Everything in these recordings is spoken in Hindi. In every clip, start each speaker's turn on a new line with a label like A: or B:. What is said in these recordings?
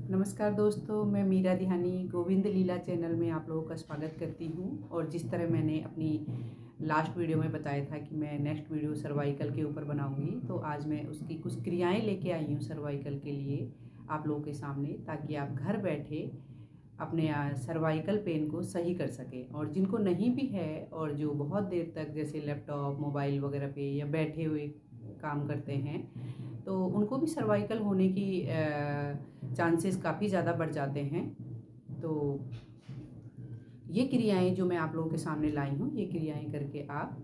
A: नमस्कार दोस्तों, मैं मीरा दिहानी गोविंद लीला चैनल में आप लोगों का स्वागत करती हूँ। और जिस तरह मैंने अपनी लास्ट वीडियो में बताया था कि मैं नेक्स्ट वीडियो सर्वाइकल के ऊपर बनाऊंगी, तो आज मैं उसकी कुछ क्रियाएं लेके आई हूँ सर्वाइकल के लिए आप लोगों के सामने, ताकि आप घर बैठे अपने सर्वाइकल पेन को सही कर सकें। और जिनको नहीं भी है और जो बहुत देर तक जैसे लैपटॉप मोबाइल वगैरह पे या बैठे हुए काम करते हैं, तो उनको भी सर्वाइकल होने की चांसेस काफ़ी ज़्यादा बढ़ जाते हैं। तो ये क्रियाएं जो मैं आप लोगों के सामने लाई हूँ, ये क्रियाएं करके आप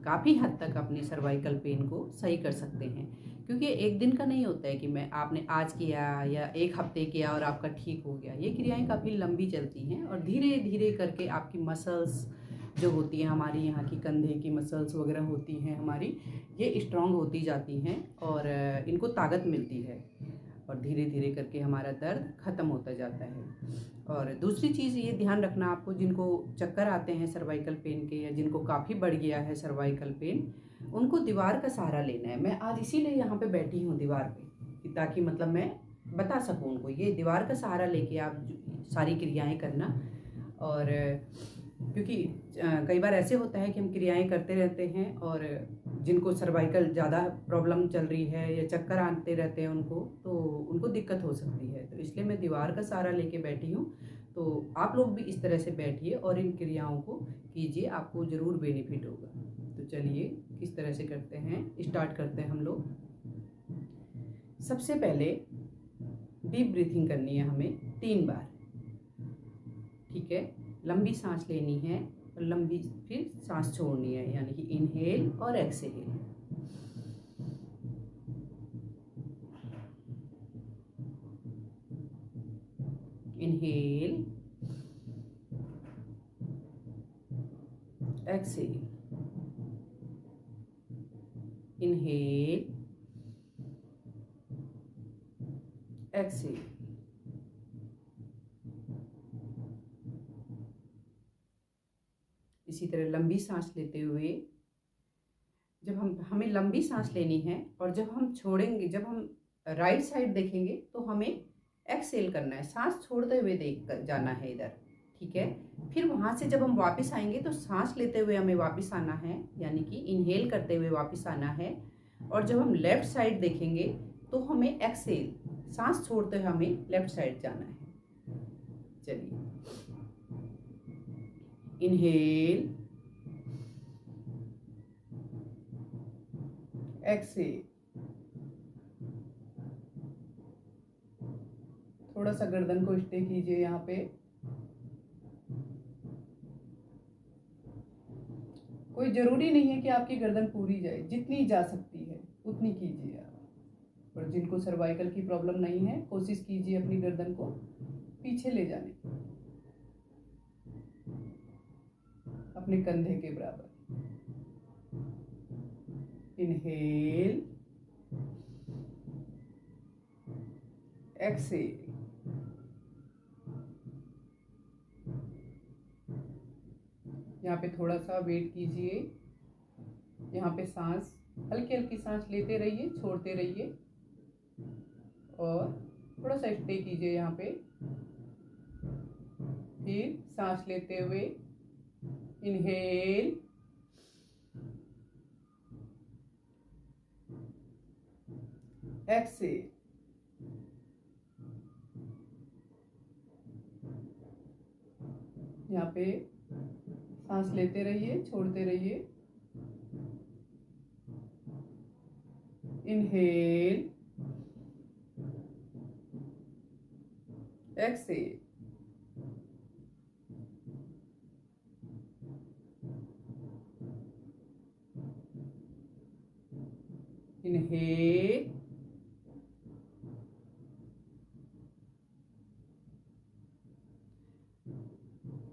A: काफ़ी हद तक अपने सर्वाइकल पेन को सही कर सकते हैं। क्योंकि एक दिन का नहीं होता है कि मैं आपने आज किया या एक हफ्ते किया और आपका ठीक हो गया। ये क्रियाएं काफ़ी लंबी चलती हैं और धीरे धीरे करके आपकी मसल्स जो होती हैं, हमारी यहाँ की कंधे की मसल्स वगैरह होती हैं हमारी, ये स्ट्रांग होती जाती हैं और इनको ताकत मिलती है और धीरे धीरे करके हमारा दर्द ख़त्म होता जाता है। और दूसरी चीज़ ये ध्यान रखना आपको, जिनको चक्कर आते हैं सर्वाइकल पेन के या जिनको काफ़ी बढ़ गया है सर्वाइकल पेन, उनको दीवार का सहारा लेना है। मैं आज इसीलिए यहाँ पे बैठी हूँ दीवार पे, ताकि मतलब मैं बता सकूँ उनको। ये दीवार का सहारा लेके आप सारी क्रियाएं करना। और क्योंकि कई बार ऐसे होता है कि हम क्रियाएं करते रहते हैं और जिनको सर्वाइकल ज़्यादा प्रॉब्लम चल रही है या चक्कर आते रहते हैं उनको, तो उनको दिक्कत हो सकती है। तो इसलिए मैं दीवार का सहारा लेके बैठी हूँ। तो आप लोग भी इस तरह से बैठिए और इन क्रियाओं को कीजिए, आपको ज़रूर बेनिफिट होगा। तो चलिए किस तरह से करते हैं, स्टार्ट करते हैं हम लोग। सबसे पहले डीप ब्रीथिंग करनी है हमें 3 बार, ठीक है। लंबी सांस लेनी है और लंबी फिर सांस छोड़नी है, यानी कि इनहेल और exhale. Inhale, exhale, inhale, exhale. इसी तरह लंबी सांस लेते हुए, जब हमें लंबी सांस लेनी है और जब हम छोड़ेंगे, जब हम राइट साइड देखेंगे तो हमें एक्सहेल करना है, सांस छोड़ते हुए देख कर जाना है इधर, ठीक है। फिर वहाँ से जब हम वापस आएंगे तो सांस लेते हुए हमें वापस आना है, यानी कि इनहेल करते हुए वापस आना है। और जब हम लेफ्ट साइड देखेंगे तो हमें एक्सहेल, सांस छोड़ते हुए हमें लेफ्ट साइड जाना है। चलिए, इनहेल, एक्सहेल। थोड़ा सा गर्दन को स्टे कीजिए यहाँ पे। कोई जरूरी नहीं है कि आपकी गर्दन पूरी जाए, जितनी जा सकती है उतनी कीजिए आप। और जिनको सर्वाइकल की प्रॉब्लम नहीं है, कोशिश कीजिए अपनी गर्दन को पीछे ले जाने की, अपने कंधे के बराबर। Inhale, exhale. यहाँ पे थोड़ा सा वेट कीजिए, यहाँ पे सांस हल्की हल्की सांस लेते रहिए, छोड़ते रहिए और थोड़ा सा स्टे कीजिए यहाँ पे। फिर सांस लेते हुए इनहेल, एक्सहेल। यहाँ पे सांस लेते रहिए, छोड़ते रहिए। Inhale, exhale. इनहेल,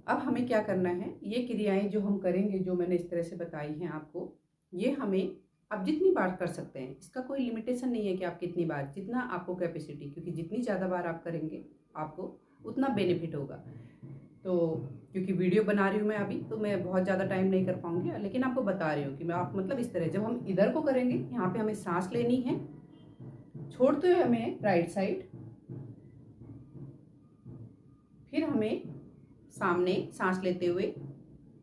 A: अब हमें क्या करना है, ये क्रियाएं जो हम करेंगे, जो मैंने इस तरह से बताई हैं आपको, ये हमें आप जितनी बार कर सकते हैं। इसका कोई लिमिटेशन नहीं है कि आप कितनी बार, जितना आपको कैपेसिटी, क्योंकि जितनी ज़्यादा बार आप करेंगे आपको उतना बेनिफिट होगा। तो क्योंकि वीडियो बना रही हूँ मैं अभी, तो मैं बहुत ज़्यादा टाइम नहीं कर पाऊँगी, लेकिन आपको बता रही हूँ कि मैं आप मतलब इस तरह जब हम इधर को करेंगे, यहाँ पे हमें सांस लेनी है, छोड़ते हुए हमें राइट साइड, फिर हमें सामने सांस लेते हुए,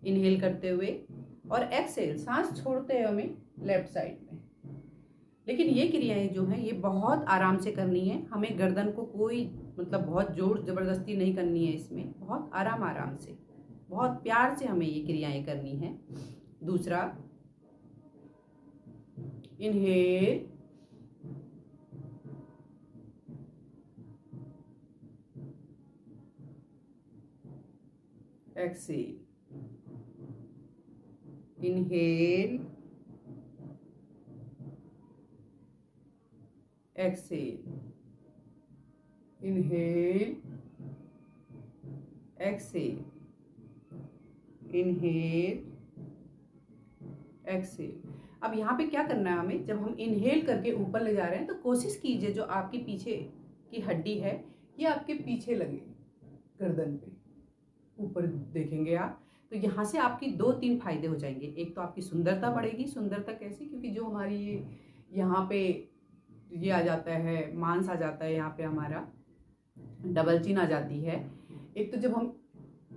A: इनहेल करते हुए और एक्सहेल सांस छोड़ते हुए हमें लेफ्ट साइड में। लेकिन ये क्रियाएं जो हैं ये बहुत आराम से करनी है। हमें गर्दन को कोई मतलब बहुत जोर जबरदस्ती नहीं करनी है, इसमें बहुत आराम आराम से, बहुत प्यार से हमें ये क्रियाएं करनी है। दूसरा, inhale, exhale, inhale, exhale, inhale, exhale, inhale, exhale. अब यहाँ पे क्या करना है हमें, जब हम इनहेल करके ऊपर ले जा रहे हैं तो कोशिश कीजिए जो आपकी पीछे की हड्डी है ये आपके पीछे लगे, गर्दन पे ऊपर देखेंगे आप, तो यहाँ से आपकी 2-3 फायदे हो जाएंगे। एक तो आपकी सुंदरता बढ़ेगी। सुंदरता कैसे, क्योंकि जो हमारी ये यहाँ पे ये आ जाता है, मांस आ जाता है, यहाँ पे हमारा डबल चिन आ जाती है। एक तो जब हम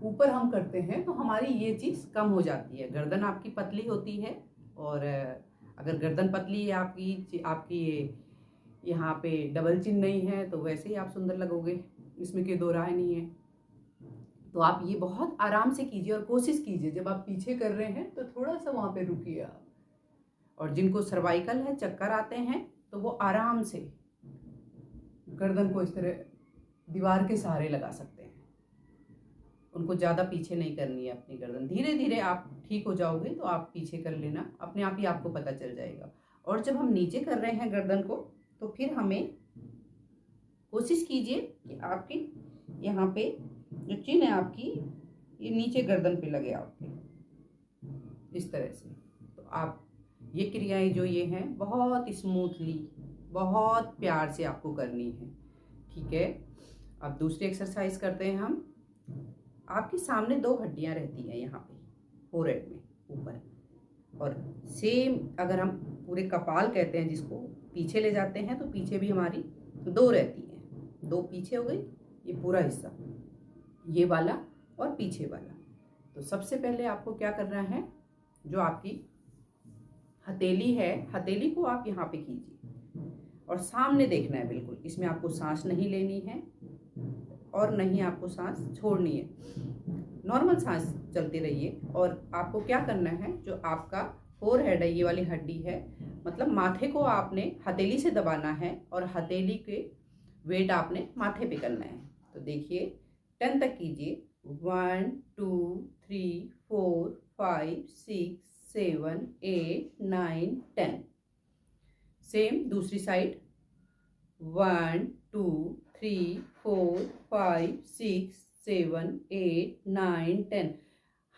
A: ऊपर हम करते हैं तो हमारी ये चीज़ कम हो जाती है। गर्दन आपकी पतली होती है, और अगर गर्दन पतली है आपकी ये यहाँ पे डबल चिन नहीं है तो वैसे ही आप सुंदर लगोगे, इसमें कोई दो राय नहीं है। तो आप ये बहुत आराम से कीजिए और कोशिश कीजिए जब आप पीछे कर रहे हैं तो थोड़ा सा वहाँ पे रुकिए आप। और जिनको सर्वाइकल है, चक्कर आते हैं, तो वो आराम से गर्दन को इस तरह दीवार के सहारे लगा सकते हैं। उनको ज़्यादा पीछे नहीं करनी है अपनी गर्दन। धीरे धीरे आप ठीक हो जाओगे तो आप पीछे कर लेना, अपने आप ही आपको पता चल जाएगा। और जब हम नीचे कर रहे हैं गर्दन को, तो फिर हमें कोशिश कीजिए कि आपकी यहाँ पे जो चिन है आपकी, ये नीचे गर्दन पे लगे आपके, इस तरह से। तो आप ये क्रियाएं जो ये हैं बहुत स्मूथली, बहुत प्यार से आपको करनी है, ठीक है। अब दूसरी एक्सरसाइज करते हैं हम। आपके सामने 2 हड्डियां रहती हैं यहाँ पे फोरहेड में ऊपर, और सेम अगर हम पूरे कपाल कहते हैं जिसको, पीछे ले जाते हैं तो पीछे भी हमारी 2 रहती हैं। 2 पीछे हो गई, ये पूरा हिस्सा, ये वाला और पीछे वाला। तो सबसे पहले आपको क्या करना है, जो आपकी हथेली है, हथेली को आप यहाँ पे कीजिए और सामने देखना है बिल्कुल। इसमें आपको सांस नहीं लेनी है और नहीं आपको सांस छोड़नी है, नॉर्मल सांस चलती रहिए। और आपको क्या करना है, जो आपका फोरहेड है, ये वाली हड्डी है, मतलब माथे को आपने हथेली से दबाना है और हथेली के वेट आपने माथे पे करना है। तो देखिए 10 तक कीजिए, 1 2 3 4 5 6 7 8 9 10। सेम दूसरी साइड, 1 2 3 4 5 6 7 8 9 10।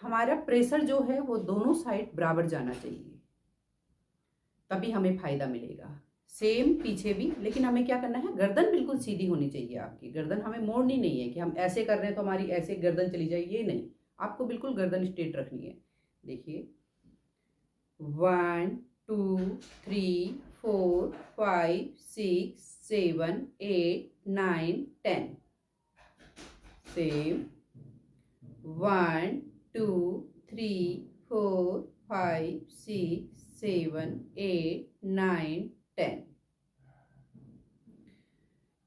A: हमारा प्रेशर जो है वो दोनों साइड बराबर जाना चाहिए, तभी हमें फायदा मिलेगा। सेम पीछे भी, लेकिन हमें क्या करना है, गर्दन बिल्कुल सीधी होनी चाहिए आपकी। गर्दन हमें मोड़नी नहीं है कि हम ऐसे कर रहे हैं तो हमारी ऐसे गर्दन चली जाए, ये नहीं। आपको बिल्कुल गर्दन स्ट्रेट रखनी है। देखिए 1 2 3 4 5 6 7 8 9 10। सेम 1 2 3 4 5 6 7 8 9 10।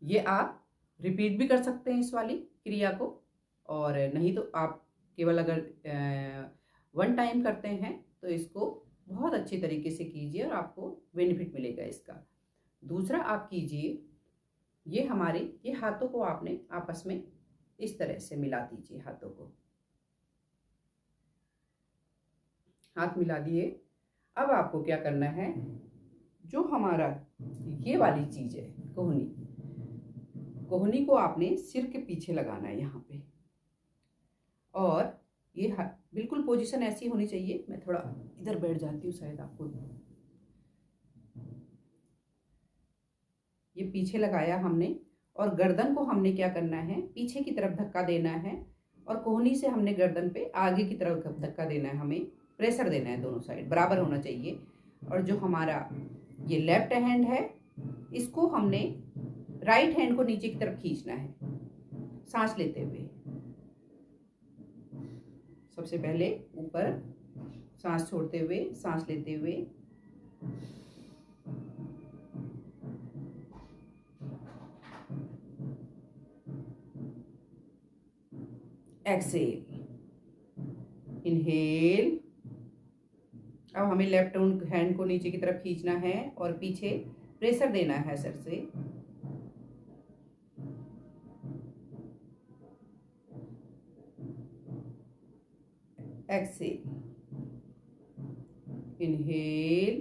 A: ये आप रिपीट भी कर सकते हैं इस वाली क्रिया को, और नहीं तो आप केवल अगर 1 टाइम करते हैं तो इसको बहुत अच्छी तरीके से कीजिए और आपको बेनिफिट मिलेगा इसका। दूसरा आप कीजिए, ये हाथों को आपने आपस में इस तरह से मिला दीजिए। हाथों को हाथ मिला दिए। अब आपको क्या करना है, जो हमारा ये वाली चीज है कोहनी को आपने सिर के पीछे लगाना है यहाँ पे, और ये बिल्कुल पोजीशन ऐसी होनी चाहिए। मैं थोड़ा इधर बैठ जाती हूँ, शायद आपको। ये पीछे लगाया हमने, और गर्दन को हमने क्या करना है, पीछे की तरफ धक्का देना है, और कोहनी से हमने गर्दन पे आगे की तरफ धक्का देना है। हमें प्रेशर देना है, दोनों साइड बराबर होना चाहिए। और जो हमारा ये लेफ्ट हैंड है, इसको हमने राइट हैंड को नीचे की तरफ खींचना है सांस लेते हुए, सबसे पहले ऊपर सांस छोड़ते हुए, सांस लेते हुए, एक्सेल, इनहेल। अब हमें लेफ्ट हैंड को नीचे की तरफ खींचना है और पीछे प्रेशर देना है सर से। Exhale, inhale,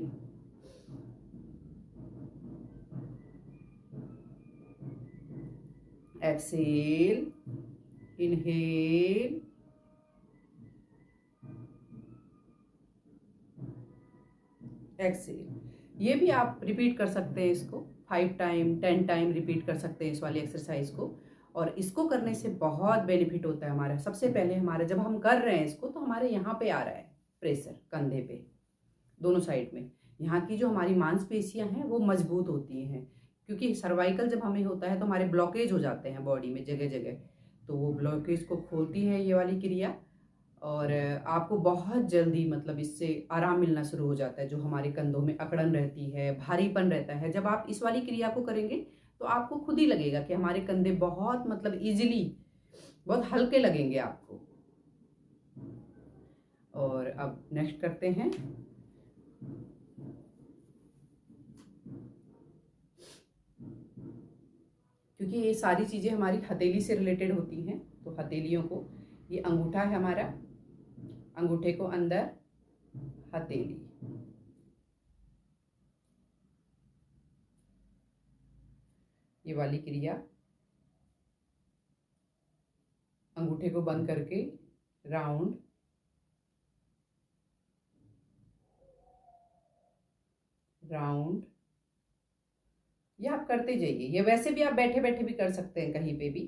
A: exhale, inhale, exhale. ये भी आप रिपीट कर सकते हैं, इसको 5 टाइम 10 टाइम रिपीट कर सकते हैं इस वाली एक्सरसाइज को। और इसको करने से बहुत बेनिफिट होता है हमारा। सबसे पहले हमारा जब हम कर रहे हैं इसको तो हमारे यहाँ पे आ रहा है प्रेशर, कंधे पे, दोनों साइड में। यहाँ की जो हमारी मांसपेशियां हैं वो मजबूत होती हैं, क्योंकि सर्वाइकल जब हमें होता है तो हमारे ब्लॉकेज हो जाते हैं बॉडी में जगह जगह, तो वो ब्लॉकेज को खोलती है ये वाली क्रिया। और आपको बहुत जल्दी मतलब इससे आराम मिलना शुरू हो जाता है। जो हमारे कंधों में अकड़न रहती है, भारीपन रहता है, जब आप इस वाली क्रिया को करेंगे तो आपको खुद ही लगेगा कि हमारे कंधे बहुत मतलब इजीली, बहुत हल्के लगेंगे आपको। और अब नेक्स्ट करते हैं। क्योंकि ये सारी चीज़ें हमारी हथेली से रिलेटेड होती हैं, तो हथेलियों को, ये अंगूठा है हमारा, अंगूठे को अंदर, हथेली, ये वाली क्रिया, अंगूठे को बंद करके राउंड, राउंड, ये आप करते जाइए। ये वैसे भी आप बैठे बैठे भी कर सकते हैं कहीं पे भी।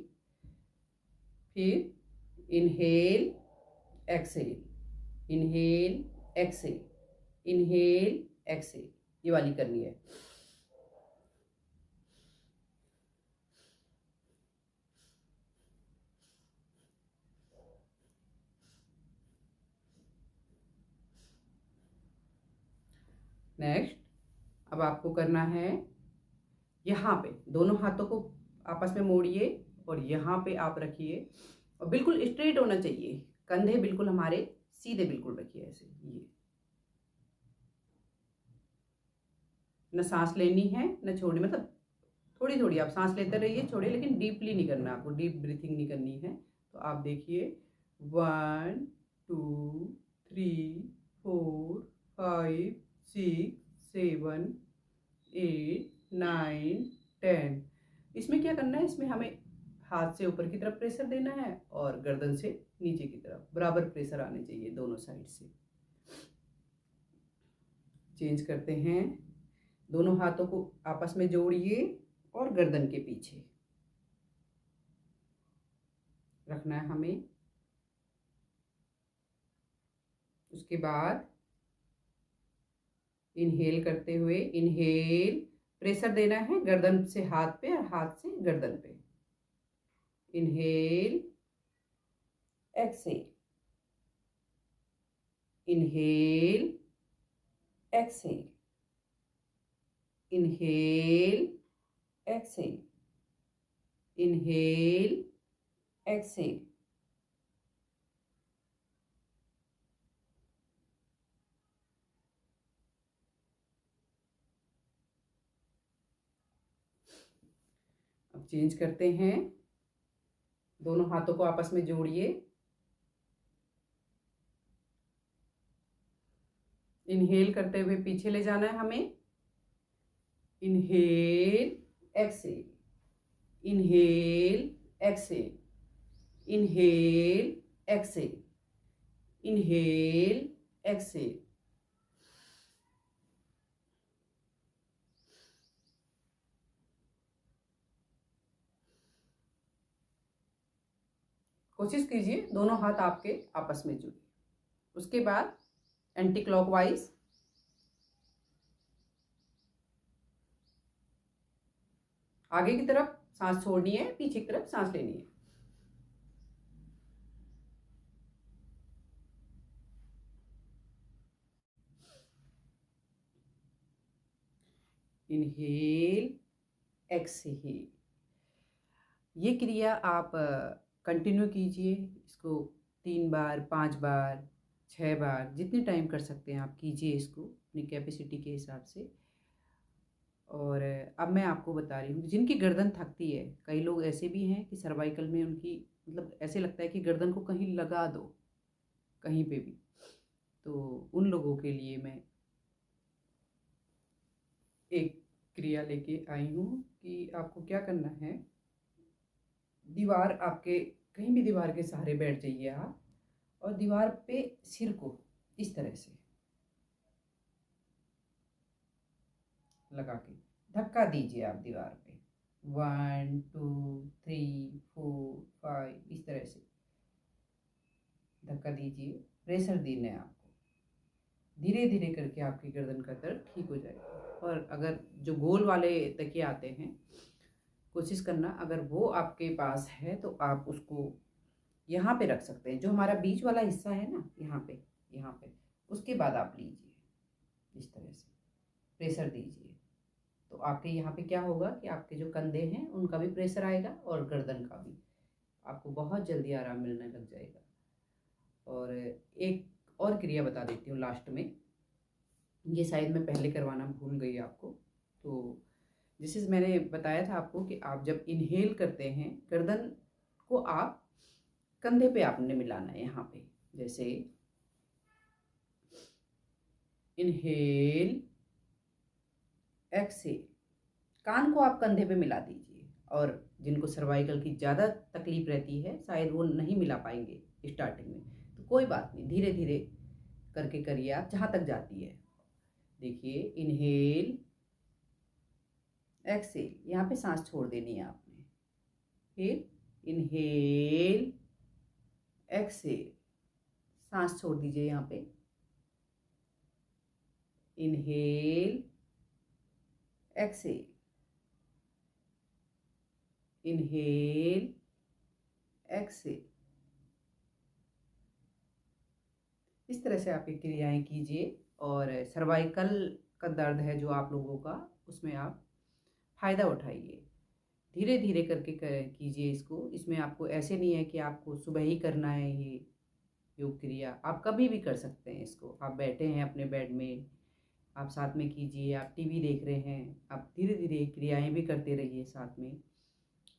A: फिर inhale, exhale, inhale, exhale, inhale, exhale, ये वाली करनी है। नेक्स्ट, अब आपको करना है यहाँ पे, दोनों हाथों को आपस में मोड़िए और यहाँ पे आप रखिए और बिल्कुल स्ट्रेट होना चाहिए। कंधे बिल्कुल हमारे सीधे बिल्कुल रखिए ऐसे। ये न सांस लेनी है न छोड़नी, मतलब थोड़ी थोड़ी आप सांस लेते रहिए, छोड़िए, लेकिन डीपली नहीं करना, आपको डीप ब्रीथिंग नहीं करनी है। तो आप देखिए 1 2 3 4 5 6 7 8 9 10। इसमें क्या करना है, इसमें हमें हाथ से ऊपर की तरफ प्रेशर देना है और गर्दन से नीचे की तरफ बराबर प्रेशर आने चाहिए दोनों साइड से। चेंज करते हैं। दोनों हाथों को आपस में जोड़िए और गर्दन के पीछे रखना है हमें। उसके बाद इनहेल करते हुए, इनहेल, प्रेशर देना है गर्दन से हाथ पे और हाथ से गर्दन पे। Inhale, exhale, inhale, exhale, inhale, exhale, inhale, exhale. अब चेंज करते हैं। दोनों हाथों को आपस में जोड़िए। इनहेल करते हुए पीछे ले जाना है हमें। Inhale, exhale, inhale, exhale, inhale, exhale, inhale, exhale. कोशिश कीजिए दोनों हाथ आपके आपस में जुड़े। उसके बाद एंटी क्लॉकवाइज, आगे की तरफ सांस छोड़नी है, पीछे की तरफ सांस लेनी है। Inhale, exhale. ये क्रिया आप कंटिन्यू कीजिए। इसको 3 बार, 5 बार, 6 बार, जितने टाइम कर सकते हैं आप कीजिए इसको अपनी कैपेसिटी के हिसाब से। और अब मैं आपको बता रही हूँ जिनकी गर्दन थकती है, कई लोग ऐसे भी हैं कि सर्वाइकल में उनकी मतलब ऐसे लगता है कि गर्दन को कहीं लगा दो, कहीं पे भी। तो उन लोगों के लिए मैं एक क्रिया लेके आई हूँ कि आपको क्या करना है। दीवार आपके, कहीं भी दीवार के सहारे बैठ जाइए आप, और दीवार पे सिर को इस तरह से लगा के धक्का दीजिए आप दीवार पे। 1 2 3 4 5 इस तरह से धक्का दीजिए। प्रेशर देना है आपको। धीरे धीरे करके आपकी गर्दन का दर्द ठीक हो जाएगा। और अगर जो गोल वाले तकिए आते हैं, कोशिश करना अगर वो आपके पास है तो आप उसको यहाँ पे रख सकते हैं। जो हमारा बीच वाला हिस्सा है ना, यहाँ पे उसके बाद आप लीजिए इस तरह से प्रेशर दीजिए। तो आपके यहाँ पे क्या होगा कि आपके जो कंधे हैं उनका भी प्रेशर आएगा और गर्दन का भी। आपको बहुत जल्दी आराम मिलने लग जाएगा। और एक और क्रिया बता देती हूँ लास्ट में। ये शायद मैं पहले करवाना भूल गई आपको। तो जैसे मैंने बताया था आपको कि आप जब इनहेल करते हैं, गर्दन को आप कंधे पे आपने मिलाना है। यहाँ पे जैसे इनहेल, एक्सहेल, कान को आप कंधे पे मिला दीजिए। और जिनको सर्वाइकल की ज़्यादा तकलीफ रहती है, शायद वो नहीं मिला पाएंगे स्टार्टिंग में, तो कोई बात नहीं, धीरे धीरे करके करिए आप जहाँ तक जाती है। देखिए, इनहेल, एक्सहेल, यहाँ पे सांस छोड़ देनी है आपने। फिर इनहेल, एक्सहेल, सांस छोड़ दीजिए यहाँ पे। Inhale, exhale, inhale, exhale. इस तरह से आप ये क्रियाएं कीजिए। और सर्वाइकल का दर्द है जो आप लोगों का, उसमें आप फ़ायदा उठाइए। धीरे धीरे करके कीजिए इसको। इसमें आपको ऐसे नहीं है कि आपको सुबह ही करना है ये योग क्रिया, आप कभी भी कर सकते हैं इसको। आप बैठे हैं अपने बेड में, आप साथ में कीजिए। आप टीवी देख रहे हैं, आप धीरे धीरे क्रियाएं भी करते रहिए साथ में।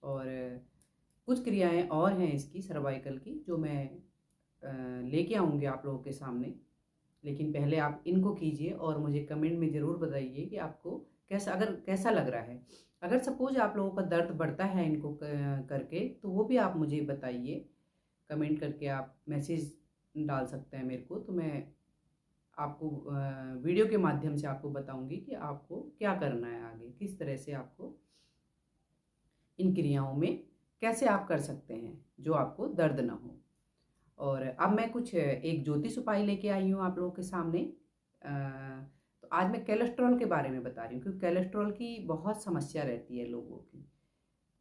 A: और कुछ क्रियाएं और हैं इसकी सर्वाइकल की जो मैं लेके आऊँगी आप लोगों के सामने। लेकिन पहले आप इनको कीजिए और मुझे कमेंट में ज़रूर बताइए कि आपको कैसा लग रहा है। अगर सपोज आप लोगों का दर्द बढ़ता है इनको करके, तो वो भी आप मुझे बताइए। कमेंट करके आप मैसेज डाल सकते हैं मेरे को, तो मैं आपको वीडियो के माध्यम से आपको बताऊंगी कि आपको क्या करना है आगे, किस तरह से आपको इन क्रियाओं में कैसे आप कर सकते हैं जो आपको दर्द ना हो। और अब मैं कुछ एक ज्योतिष उपाय लेके आई हूँ आप लोगों के सामने। तो आज मैं कोलेस्ट्रॉल के बारे में बता रही हूँ, क्योंकि कोलेस्ट्रॉल की बहुत समस्या रहती है लोगों की।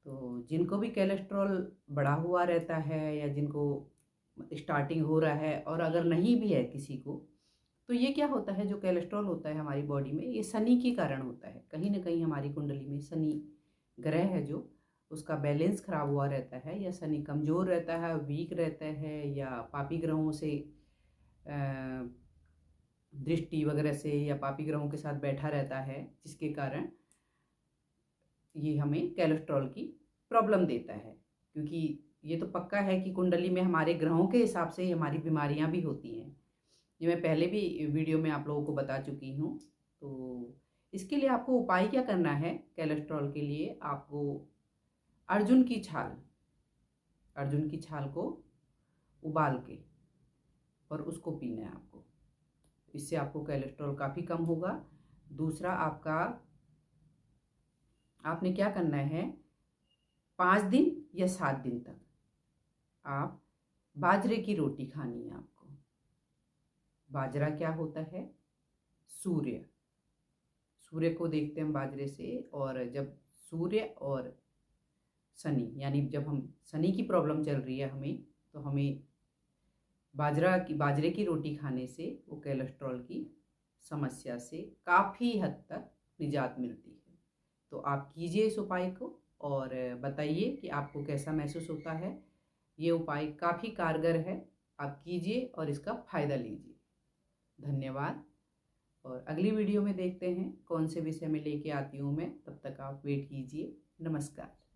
A: तो जिनको भी कोलेस्ट्रॉल बढ़ा हुआ रहता है, या जिनको स्टार्टिंग हो रहा है, और अगर नहीं भी है किसी को, तो ये क्या होता है, जो कोलेस्ट्रॉल होता है हमारी बॉडी में, ये शनि के कारण होता है। कहीं ना कहीं हमारी कुंडली में शनि ग्रह है जो, उसका बैलेंस खराब हुआ रहता है, या शनि कमज़ोर रहता है, वीक रहता है, या पापी ग्रहों से दृष्टि वगैरह से, या पापी ग्रहों के साथ बैठा रहता है, जिसके कारण ये हमें कोलेस्ट्रॉल की प्रॉब्लम देता है। क्योंकि ये तो पक्का है कि कुंडली में हमारे ग्रहों के हिसाब से ही हमारी बीमारियां भी होती हैं। ये मैं पहले भी वीडियो में आप लोगों को बता चुकी हूँ। तो इसके लिए आपको उपाय क्या करना है कोलेस्ट्रॉल के लिए, आपको अर्जुन की छाल को उबाल के और उसको पीना है आपको। इससे आपको कोलेस्ट्रॉल काफ़ी कम होगा। दूसरा, आपने क्या करना है, 5 दिन या 7 दिन तक आप बाजरे की रोटी खानी है आपको। बाजरा क्या होता है, सूर्य को देखते हैं बाजरे से। और जब सूर्य और शनि, यानी जब हम शनि की प्रॉब्लम चल रही है हमें, तो हमें बाजरे की रोटी खाने से वो कोलेस्ट्रॉल की समस्या से काफ़ी हद तक निजात मिलती है। तो आप कीजिए इस उपाय को और बताइए कि आपको कैसा महसूस होता है। ये उपाय काफ़ी कारगर है, आप कीजिए और इसका फ़ायदा लीजिए। धन्यवाद। और अगली वीडियो में देखते हैं कौन से विषय में लेके आती हूँ मैं। तब तक आप वेट कीजिए। नमस्कार।